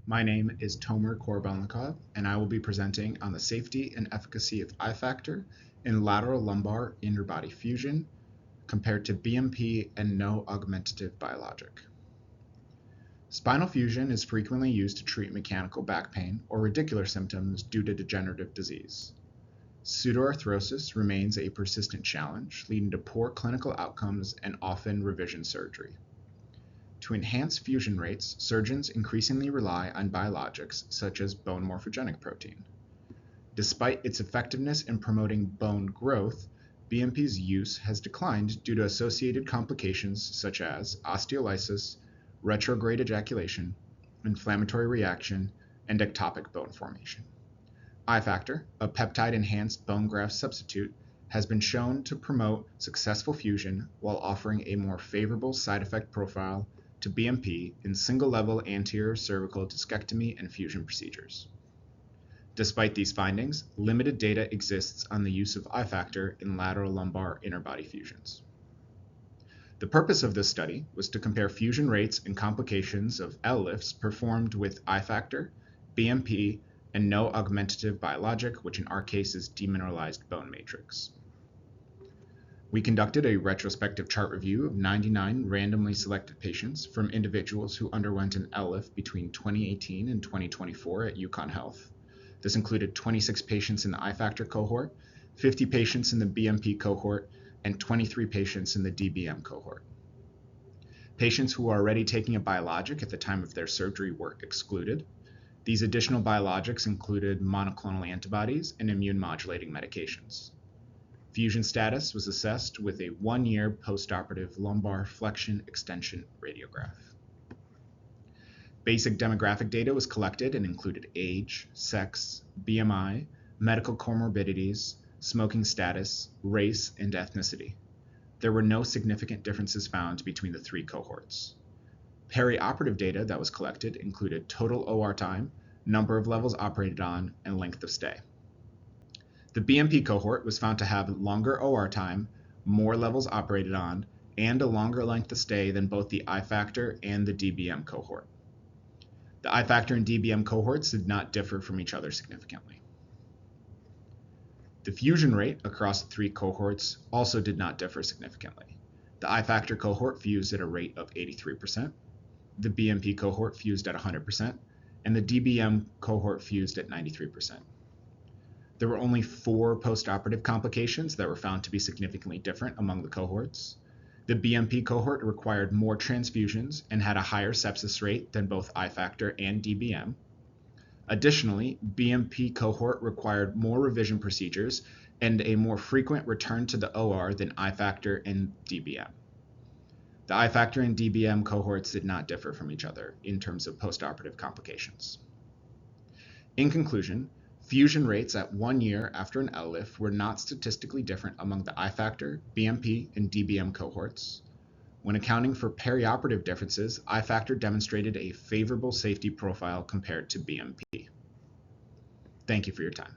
My name is Tomer Korabelnikov, and I will be presenting on the safety and efficacy of I-factor in lateral lumbar interbody fusion compared to BMP and no augmentative biologic. Spinal fusion is frequently used to treat mechanical back pain or radicular symptoms due to degenerative disease. Pseudoarthrosis remains a persistent challenge, leading to poor clinical outcomes and often revision surgery. To enhance fusion rates, surgeons increasingly rely on biologics such as bone morphogenic protein. Despite its effectiveness in promoting bone growth, BMP's use has declined due to associated complications such as osteolysis, retrograde ejaculation, inflammatory reaction, and ectopic bone formation. I-factor, a peptide-enhanced bone graft substitute, has been shown to promote successful fusion while offering a more favorable side effect profile to BMP in single-level anterior cervical discectomy and fusion procedures. Despite these findings, limited data exists on the use of I-factor in lateral lumbar interbody fusions. The purpose of this study was to compare fusion rates and complications of LLIFs performed with I-factor, BMP, and no augmentative biologic, which in our case is demineralized bone matrix. We conducted a retrospective chart review of 99 randomly selected patients from individuals who underwent an LLIF between 2018 and 2024 at UConn Health. This included 26 patients in the I-factor cohort, 50 patients in the BMP cohort, and 23 patients in the DBM cohort. Patients who were already taking a biologic at the time of their surgery were excluded. These additional biologics included monoclonal antibodies and immune modulating medications. Fusion status was assessed with a 1-year postoperative lumbar flexion extension radiograph. Basic demographic data was collected and included age, sex, BMI, medical comorbidities, smoking status, race, and ethnicity. There were no significant differences found between the 3 cohorts. Perioperative data that was collected included total OR time, number of levels operated on, and length of stay. The BMP cohort was found to have longer OR time, more levels operated on, and a longer length of stay than both the I-factor and the DBM cohort. The I-factor and DBM cohorts did not differ from each other significantly. The fusion rate across the 3 cohorts also did not differ significantly. The I-factor cohort fused at a rate of 83%, the BMP cohort fused at 100%, and the DBM cohort fused at 93%. There were only 4 postoperative complications that were found to be significantly different among the cohorts. The BMP cohort required more transfusions and had a higher sepsis rate than both I-factor and DBM. Additionally, BMP cohort required more revision procedures and a more frequent return to the OR than I-factor and DBM. The I-factor and DBM cohorts did not differ from each other in terms of postoperative complications. In conclusion, fusion rates at 1 year after an LLIF were not statistically different among the I-factor, BMP, and DBM cohorts. When accounting for perioperative differences, I-factor demonstrated a favorable safety profile compared to BMP. Thank you for your time.